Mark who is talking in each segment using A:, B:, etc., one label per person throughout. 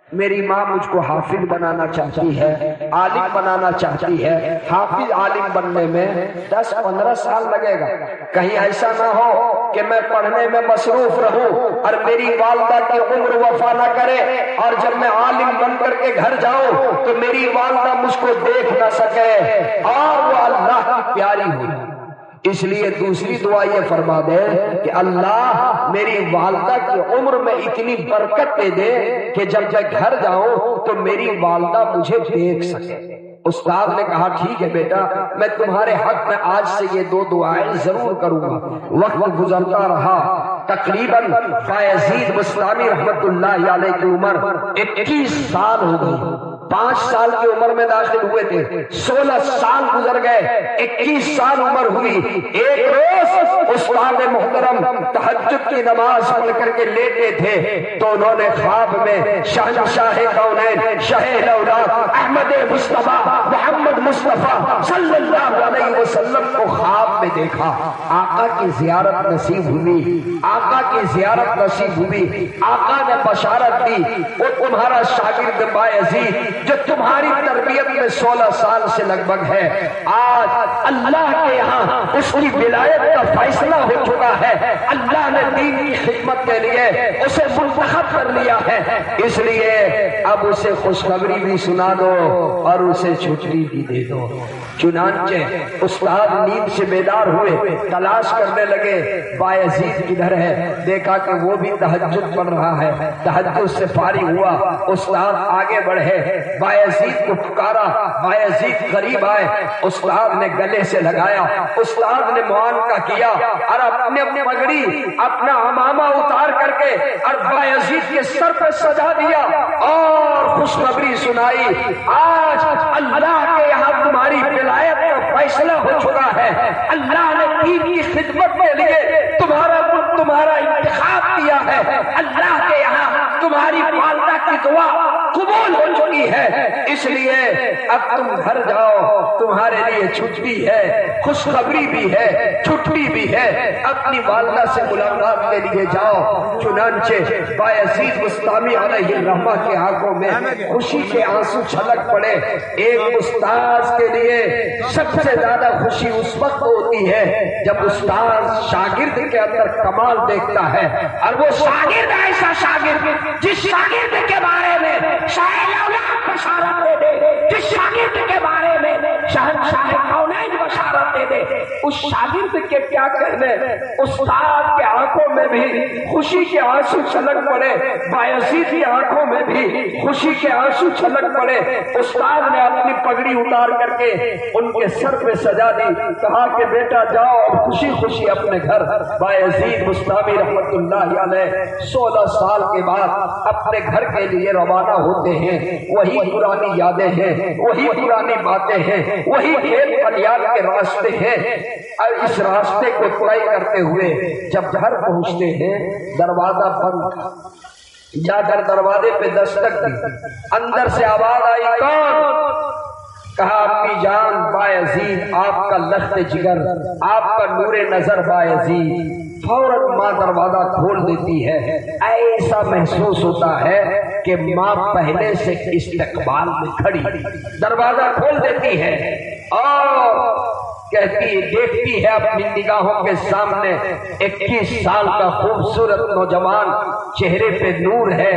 A: میری ماں مجھ کو حافظ بنانا چاہتی ہے، عالم بنانا چاہتی ہے۔ حافظ عالم بننے میں 10-15 سال لگے گا، کہیں ایسا نہ ہو کہ میں پڑھنے میں مصروف رہوں اور میری والدہ کی عمر وفا نہ کرے، اور جب میں عالم بن کر کے گھر جاؤں تو میری والدہ مجھ کو دیکھ نہ سکے اور وہ اللہ کی پیاری ہو۔ اس لیے دوسری دعا یہ فرما دے کہ اللہ میری والدہ کی عمر میں اتنی برکت دے دے کہ جب میں گھر جاؤں تو میری والدہ مجھے دیکھ سکے۔ استاد نے کہا ٹھیک ہے بیٹا، میں تمہارے حق میں آج سے یہ 2 دعائیں ضرور کروں گا۔ وقت گزرتا رہا، تقریباً بایزید بسطامی رحمت اللہ علیہ کی عمر 21 سال ہو گئی۔ 5 سال کی عمر میں داخل ہوئے تھے، 16 سال گزر گئے، 21 سال عمر ہوئی۔ ایک روز استاد محترم تہجد کی نماز پڑھ کر کے لیٹے تھے تو انہوں نے خواب میں شہنشاہ کونین شاہ الاولاد احمد مصطفیٰ محمد مصطفیٰ صلی اللہ علیہ وسلم کو خواب میں دیکھا۔ آقا کی زیارت نصیب ہوئی، آقا کی زیارت نصیب ہوئی۔ آقا نے بشارت دی، وہ تمہارا شاگرد بایزید جو تمہاری تربیت میں 16 سال سے لگ بھگ ہے، آج اللہ کے یہاں اس کی ولایت کا فیصلہ ہو چکا ہے۔ اللہ نے دین کی خدمت کے لیے اسے منتخب کر لیا ہے، اس لیے اب اسے خوشخبری بھی سنا دو اور اسے چھٹی بھی دے دو۔ چنانچہ استاد نیند سے بیدار ہوئے، تلاش کرنے لگے بایزید کدھر ہے۔ دیکھا کہ وہ بھی تہجد پڑھ رہا ہے، تہجد سے فارغ ہوا، استاد آگے بڑھے، بایزید کو پکارا، بایزید قریب آئے، استاد نے گلے سے لگایا، استاد نے معانقہ کیا اور اپنے پگڑی اپنا عمامہ اتار کر کے اور بایزید کے سر پہ سجا دیا اور خوشخبری سنائی، آج اللہ کے یہاں تمہاری ولایت کا فیصلہ ہو چکا ہے۔ اللہ نے دین کی خدمت کے لیے تمہارا انتخاب کیا ہے۔ اللہ کے یہاں تمہاری والدہ کی دعا قبول ہو چکی ہے، اس لیے اب تم گھر جاؤ، تمہارے لیے چھٹی ہے، خوشخبری بھی ہے، چھٹی بھی ہے، اپنی والدہ سے ملاقات کے لیے جاؤ۔ چنانچہ بایزید بسطامی علیہ الرحمہ کی آنکھوں میں خوشی کے آنسو چھلک پڑے۔ ایک استاذ کے لیے سب سے زیادہ خوشی اس وقت ہوتی ہے جب استاذ شاگرد کے اندر کمال دیکھتا ہے، اور وہ شاگرد ایسا شاگرد جس شاگرد کے بارے میں شاہ الاولاد بشارت دے دے، جس شاگرد کے بارے میں شہنشاہ کونین بشارت دے دے، اس شاگرد کے کیا کہنے، استاد کے آنکھوں میں بھی خوشی کے آنسو چھلک پڑے، بایزید کی آنکھوں میں بھی خوشی کے آنسو چھلک پڑے۔ استاد نے اپنی پگڑی اتار کر کے ان کے سر پہ سجا دی، کہا کہ بیٹا جاؤ خوشی خوشی اپنے گھر۔ بایزید بسطامی رحمت اللہ علیہ 16 سال کے بعد اپنے گھر کے لیے روانہ ہوتے ہیں۔ وہی پرانی یادیں ہیں، وہی پرانی باتیں ہیں، وہی کھیت کھلیان کے راستے ہیں، اور اس راستے کو طے کرتے ہوئے جب گھر پہنچتے ہیں دروازہ بند تھا۔ جا کر دروازے پہ دستک دی، اندر سے آواز آئی کون؟ کہا اپنی جان بایزید، آپ کا لخت جگر، آپ کا نور نظر بایزید۔ فوراً ماں دروازہ کھول دیتی ہے، ایسا محسوس ہوتا ہے کہ ماں پہلے سے استقبال میں کھڑی، دروازہ کھول دیتی ہے اور کہتی دیکھتی ہے اپنی نگاہوں کے سامنے 21 سال کا خوبصورت نوجوان، چہرے پہ نور ہے،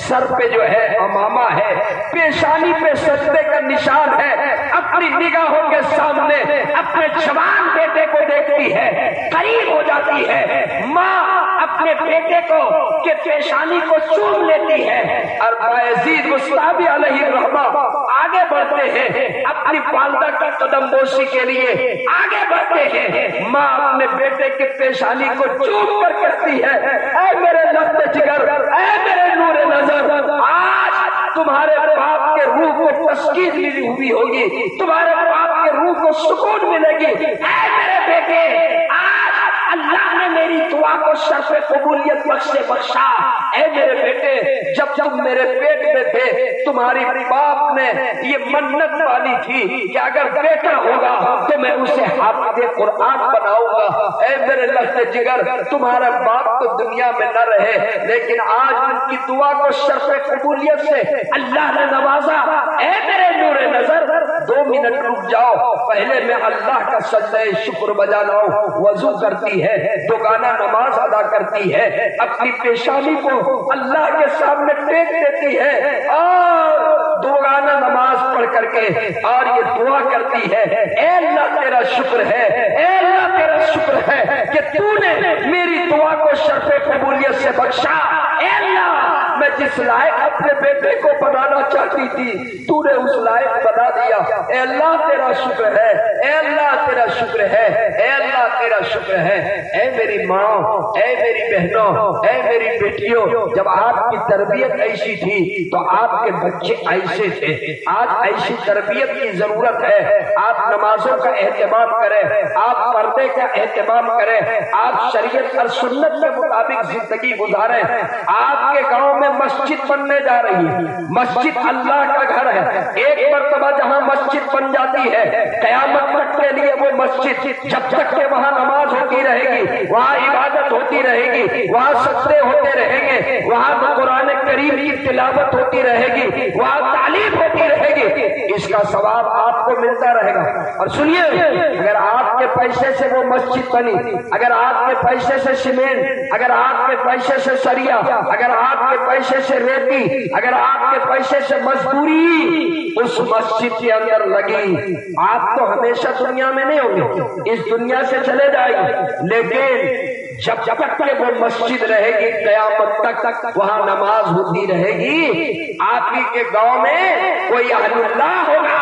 A: سر پہ جو ہے عمامہ ہے، پیشانی پہ سجدے کا نشان ہے۔ اپنی نگاہوں کے سامنے اپنے جوان بیٹے کو دیکھتی ہے، قریب ہو جاتی ہے، ماں اپنے بیٹے کو کہ پیشانی کو چوم لیتی ہے، اور بایزید بسطامی علیہ الرحمہ آگے بڑھتے ہیں، اپنی والدہ کا قدم بوسی کے لیے آگے بڑھتے ہیں۔ ماں اپنے بیٹے کی پیشانی کو چوم کر کہتی ہے، اے میرے لخت جگر، اے میرے نور نظر، آج تمہارے باپ کے روح کو تسکین ملی ہوئی ہوگی، تمہارے باپ کے روح کو سکون ملے گی۔ اے میرے بیٹے، آج اللہ نے میری دعا کو شرف قبولیت بخشا۔ اے میرے بیٹے، جب تم میرے پیٹ میں تھے تمہاری باپ نے یہ منت پالی تھی کہ اگر بیٹا ہوگا تو میں اسے حافظ قرآن بناؤں گا۔ اے میرے لفظ جگر، تمہارا باپ تو دنیا میں نہ رہے لیکن آج ان کی دعا کو شرف قبولیت سے اللہ نے نوازا۔ اے میرے نور نظر، 2 منٹ رک جاؤ، پہلے میں اللہ کا سجدہ شکر بجا لاؤں۔ وضو کرتی ہے، دوگانہ نماز ادا کرتی ہے، اپنی پیشانی کو اللہ کے سامنے ٹیک دیتی ہے اور دوگانہ نماز پڑھ کر کے اور یہ دعا کرتی ہے، اے اللہ تیرا شکر ہے، اے اللہ تیرا شکر ہے کہ تو نے میری دعا کو شرف قبولیت سے بخشا۔ اے اللہ، میں جس لائق اپنے بیٹے کو بنانا چاہتی تھی تو نے اس لائق بنا دیا۔ اے اللہ تیرا شکر ہے، اے اللہ تیرا شکر ہے، اے اللہ تیرا شکر ہے۔ اے میری ماں، اے میری بہنوں، اے میری بیٹیوں، جب آپ کی تربیت ایسی تھی تو آپ کے بچے ایسے تھے۔ آج ایسی تربیت کی ضرورت ہے۔ آپ نمازوں کا اہتمام کریں، آپ پردے کا اہتمام کریں، آپ شریعت اور سنت کے مطابق زندگی گزاریں۔ آپ کے گاؤں میں مسجد بننے جا رہی ہے، مسجد اللہ کا گھر ہے۔ ایک مرتبہ جہاں مسجد بن جاتی ہے قیامت تک کے لیے وہ مسجد، جب تک کہ وہاں نماز ہوتی رہے گی، وہاں عبادت ہوتی رہے گی، وہاں سجدے ہوتے رہیں گے، وہاں قرآن کریم کی تلاوت ہوتی رہے گی، وہاں تعلیم ہوتی رہے گی، اس کا ثواب آپ کو ملتا رہے گا۔ اور سنیے، اگر آپ کے پیسے سے وہ مسجد بنی، اگر آپ کے پیسے سے سیمنٹ، اگر آپ کے پیسے سے سریا، اگر آپ کے پیسے سے ریتی، اگر آپ کے پیسے سے مزدوری اس مسجد کے اندر لگی، آپ تو ہمیشہ دنیا میں نہیں ہوں گے، اس دنیا سے چلے جائیں گے، لیکن جب تک کہ وہ مسجد رہے گی قیامت تک وہاں نماز ہوتی رہے گی۔ آپ ہی کے گاؤں میں کوئی اہل اللہ ہوگا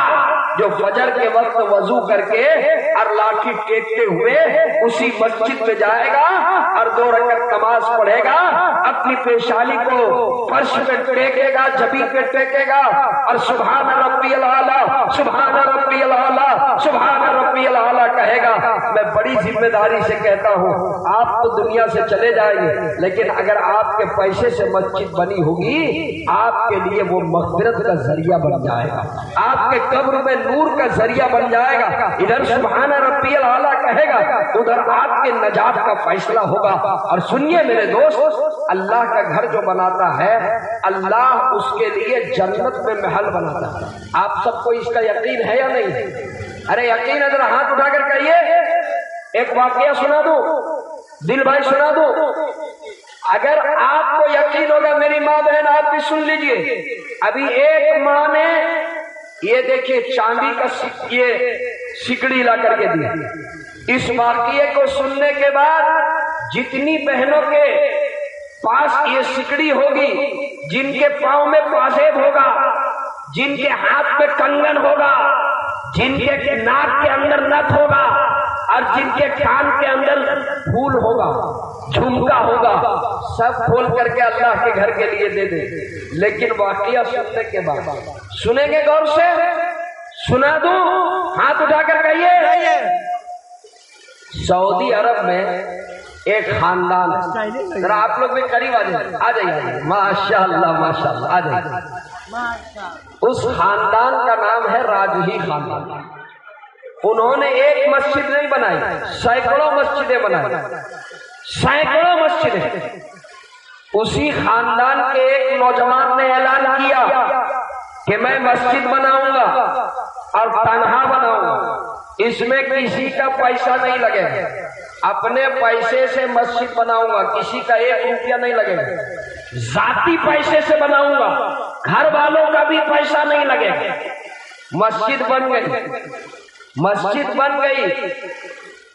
A: جو فجر کے وقت وضو کر کے اور لاٹھی ٹیکتے ہوئے اسی مسجد میں جائے گا اور 2 رکعت نماز پڑھے گا، اپنی پیشانی کو فرش پہ ٹیکے گا، جبین پہ ٹیکے گا اور سبحان ربی الاعلیٰ، سبحان ربی الاعلیٰ، سبحان ربی الاعلیٰ کہے گا۔ میں بڑی ذمہ داری سے کہتا ہوں، آپ تو دنیا سے چلے جائیں گے لیکن اگر آپ کے پیسے سے مسجد بنی ہوگی آپ کے لیے وہ مغفرت کا ذریعہ بن جائے گا، آپ کے قبر میں نور کا ذریعہ بن جائے گا۔ ادھر سبحان ربی الاعلیٰ کہے گا، ادھر آپ کے نجات کا فیصلہ ہوگا۔ اور سنیے میرے دوست، اللہ کا گھر جو بناتا ہے اللہ اس کے لیے جنت میں محل بناتا ہے۔ آپ سب کو اس کا یقین ہے یا نہیں؟ ارے یقین ہے، ذرا ہاتھ اٹھا کر کہیے۔ ایک واقعہ سنا دوں، دل بھائی سنا دوں، اگر آپ کو یقین ہوگا میری ماں بہن آپ بھی سن لیجئے۔ ابھی ایک ماں نے یہ دیکھیے چاندی کا یہ سکڑی لا کر کے دیا۔ اس واقعے کو سننے کے بعد جتنی بہنوں کے پاس یہ سکڑی ہوگی، جن کے پاؤں میں پازیب ہوگا، جن کے ہاتھ میں کنگن ہوگا، جن کے ناک کے اندر نتھ ہوگا اور جن کے کان کے اندر پھول ہوگا، جھمکا ہوگا، سب کھول کر کے اللہ کے گھر کے لیے دے دیں۔ لیکن واقعہ سننے کے بعد سنیں گے، غور سے سنا دوں، ہاتھ اٹھا کر کہیے۔ سعودی عرب میں ایک خاندان ہے، ذرا آپ لوگ بھی قریب آ جائیے، ماشاء اللہ ماشاء اللہ، آ جائیے۔ اس خاندان کا نام ہے راجہی خاندان۔ انہوں نے ایک مسجد نہیں بنائی، سینکڑوں مسجدیں بنائی، سینکڑوں مسجدیں۔ اسی خاندان کے ایک نوجوان نے اعلان کیا کہ میں مسجد بناؤں گا اور تنہا بناؤں گا، اس میں کسی کا پیسہ نہیں لگے گا، اپنے پیسے سے مسجد بناؤں گا، کسی کا 1 روپیہ نہیں لگے گا، ذاتی پیسے سے بناؤں گا، گھر والوں کا بھی پیسہ نہیں لگے گا۔ مسجد بن گئی، مسجد بن گئی۔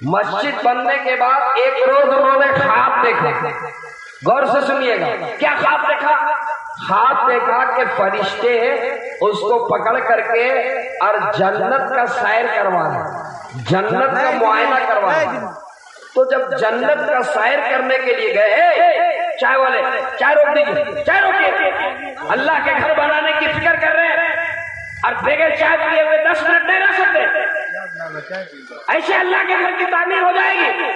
A: مسجد بننے کے بعد ایک روز انہوں نے خواب دیکھا، غور سے سنیے گا، کیا خواب دیکھا؟ خواب دیکھا کہ فرشتے اس کو پکڑ کر کے اور جنت کا سیر کروانا، جنت کا معائنہ کروانا۔ تو جب جنت کا سیر کرنے کے لیے گئے، چائے والے چائے روک دیجیے، چائے روکیے، اللہ کے گھر بنانے کی فکر کر رہے ہیں اور بغیر چائے پیے ہوئے 10 منٹ نہیں رہ سکتے، ایسے اللہ کے گھر کی تعمیر ہو جائے گی۔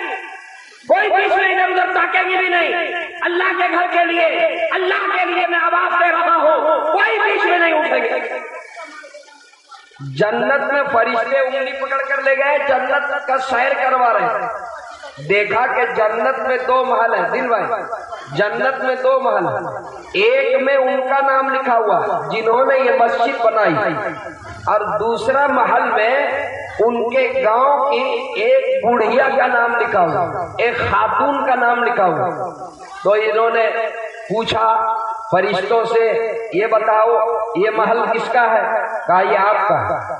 B: کوئی بیچ میں ادھر ادھر تاکے گی بھی نہیں. اللہ کے گھر کے لیے، اللہ کے لیے میں آواز دے رہا ہوں، کوئی بیچ میں نہیں اٹھے گی.
A: جنت میں فرشتے انگلی پکڑ کر لے گئے، جنت کا سیر کروا رہے ہیں. دیکھا کہ جنت میں 2 محل ہیں. دل بھائی، جنت میں 2 محل ہیں. ایک میں ان کا نام لکھا ہوا جنہوں نے یہ مسجد بنائی، اور دوسرا محل میں ان کے گاؤں کی ایک بڑھیا کا نام لکھا ہوا، ایک خاتون کا نام لکھا ہوا. تو انہوں نے پوچھا فرشتوں سے، یہ بتاؤ یہ محل کس کا ہے؟ کہا یہ آپ کا.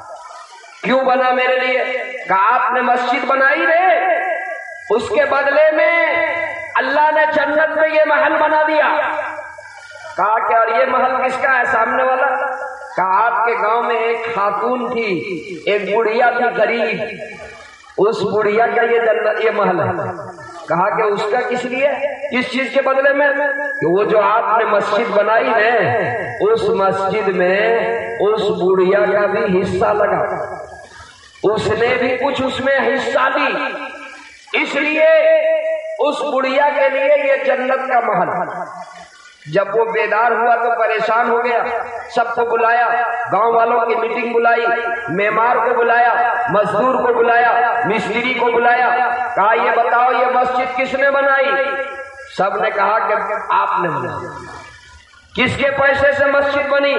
A: کیوں بنا میرے لیے؟ کہا آپ نے مسجد بنائی رے، اس کے بدلے میں اللہ نے جنت میں یہ محل بنا دیا. کہا کہ اور یہ محل کس کا ہے سامنے والا؟ کہا آپ کے گاؤں میں ایک خاتون تھی، ایک بڑھیا تھی غریب، اس بڑھیا کا یہ محل ہے. کہا کہ اس کا کس لیے؟ کس چیز کے بدلے میں؟ کہ وہ جو آپ نے مسجد بنائی ہے، اس مسجد میں اس بڑھیا کا بھی حصہ لگا، اس نے بھی کچھ اس میں حصہ لی، اس لیے اس بڑھیا کے لیے یہ جنت کا محل. جب وہ بیدار ہوا تو پریشان ہو گیا، سب کو بلایا، گاؤں والوں کی میٹنگ بلائی، معمار کو بلایا، مزدور کو بلایا، مستری کو بلایا. کہا یہ بتاؤ یہ مسجد کس نے بنائی؟ سب نے کہا کہ آپ نے بنائی. کس کے پیسے سے مسجد بنی؟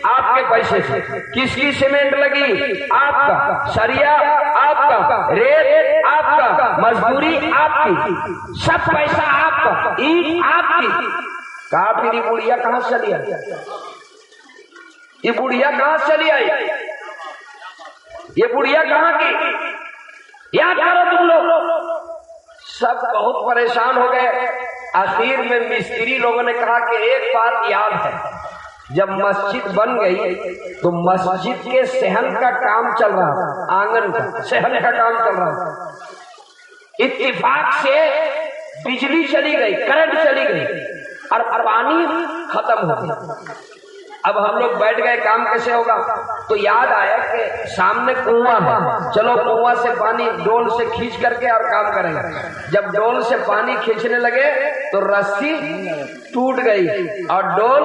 A: آپ کے پیسے سے. کس کی سیمنٹ لگی؟ آپ کا. سریا آپ کا، ریت آپ کا، مزدوری آپ کی، سب پیسہ آپ کا، اینٹ آپ کی. کہا پھر یہ بڑھیا کہاں سے چلی آئی؟ یہ بڑھیا کہاں سے چلی آئی؟ یہ بڑھیا کہاں کی؟ یاد کرو تم لوگ. سب بہت پریشان ہو گئے. آخر میں مستری لوگوں نے کہا کہ ایک بات یاد ہے، جب مسجد بن گئی تو مسجد کے صحن کا کام چل رہا تھا، آنگن کا صحن کا کام چل رہا تھا. اتفاق سے بجلی چلی گئی، کرنٹ چلی گئی اور پانی ختم ہو گیا. اب ہم لوگ بیٹھ گئے کام کیسے ہوگا؟ تو یاد آیا کہ سامنے کنواں ہے، چلو کنواں سے پانی ڈول سے کھینچ کر کے اور کام کریں گے. جب ڈول سے پانی کھینچنے لگے تو رسی ٹوٹ گئی اور ڈول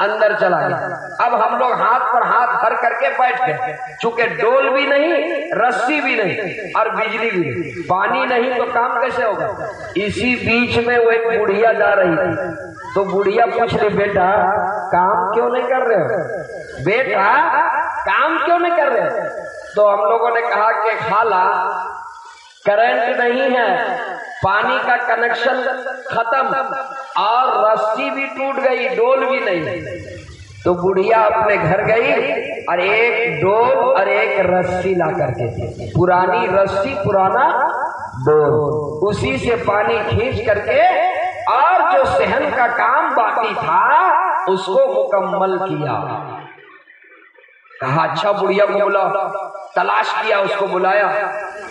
A: اندر چلا گیا. اب ہم لوگ ہاتھ پر ہاتھ دھر کر کے بیٹھ گئے، چونکہ ڈول بھی نہیں، رسی بھی نہیں اور بجلی بھی نہیں، پانی نہیں، تو کام کیسے ہوگا؟ اسی بیچ میں وہ ایک بڑھیا جا رہی تھی. تو بڑھیا پوچھ رہی بیٹا کام کیوں نہیں کر رہے ہو؟ بیٹا کام کیوں نہیں کر رہے ہو؟ تو ہم لوگوں نے کہا کہ خالہ کرنٹ نہیں ہے، پانی کا کنیکشن ختم اور رسی بھی ٹوٹ گئی، ڈول بھی نہیں. تو بڑھیا اپنے گھر گئی اور ایک ڈول اور ایک رسی لا کر کے دی، پرانی رسی پرانا ڈول، اسی سے پانی کھینچ کر کے اور جو صحن کا کام باقی تھا اس کو مکمل کیا. کہا اچھا بڑھیا کو بلا، تلاش کیا، اس کو بلایا.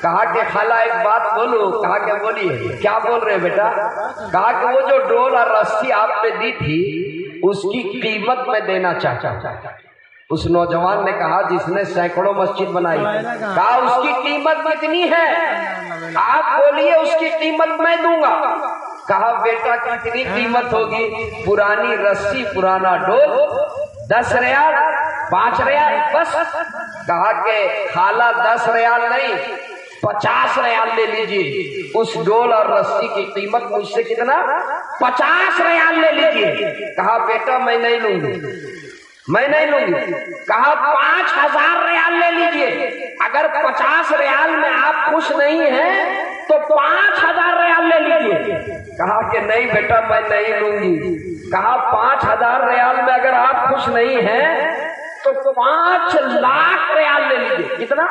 A: کہا کہ خالہ ایک بات بولو. کہا کہ بولیے. کیا بول رہے بیٹا؟ کہا کہ وہ جو ڈول اور رسی آپ نے دی تھی اس کی قیمت میں دینا چاہتا ہوں. اس نوجوان نے کہا جس نے سینکڑوں مسجد بنائی، کہا اس کی قیمت کتنی ہے؟ آپ بولیے اس کی قیمت میں دوں گا. کہا بیٹا کتنی قیمت ہوگی؟ پرانی رسی پرانا ڈول 10 ریال 5 ریال بس. کہا کہ خالہ 10 ریال نہیں 50 ریال لے لیجیے. اس ڈول اور رسی کی قیمت مجھ سے کتنا؟ 50 ریال لے لیجیے. کہا بیٹا میں نہیں لوں گی، میں نہیں لوں گی. کہا 5000 ریال لے لیجیے. اگر 50 ریال میں آپ خوش نہیں ہیں تو 5000 ریال لے لیجیے. کہا کہ نہیں بیٹا میں نہیں لوں گی. کہا 5000 ریال میں اگر آپ خوش نہیں ہیں تو 5 لاکھ ریال لے لیجیے. کتنا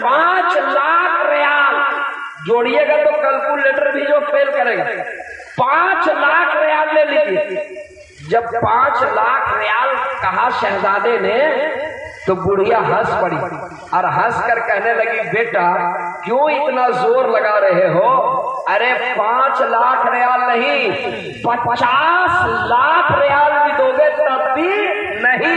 A: 5 لاکھ ریال جوڑیے گا تو کیلکولیٹر بھی جو فیل کرے گا. 5 لاکھ ریال لے لیجیے. جب 5 لاکھ ریال کہا شہزادے نے تو بڑھیا ہنس پڑی اور ہنس کر کہنے لگی بیٹا کیوں اتنا زور لگا رہے ہو؟ ارے 5 لاکھ ریال نہیں 50 لاکھ ریال بھی دو گے تب بھی نہیں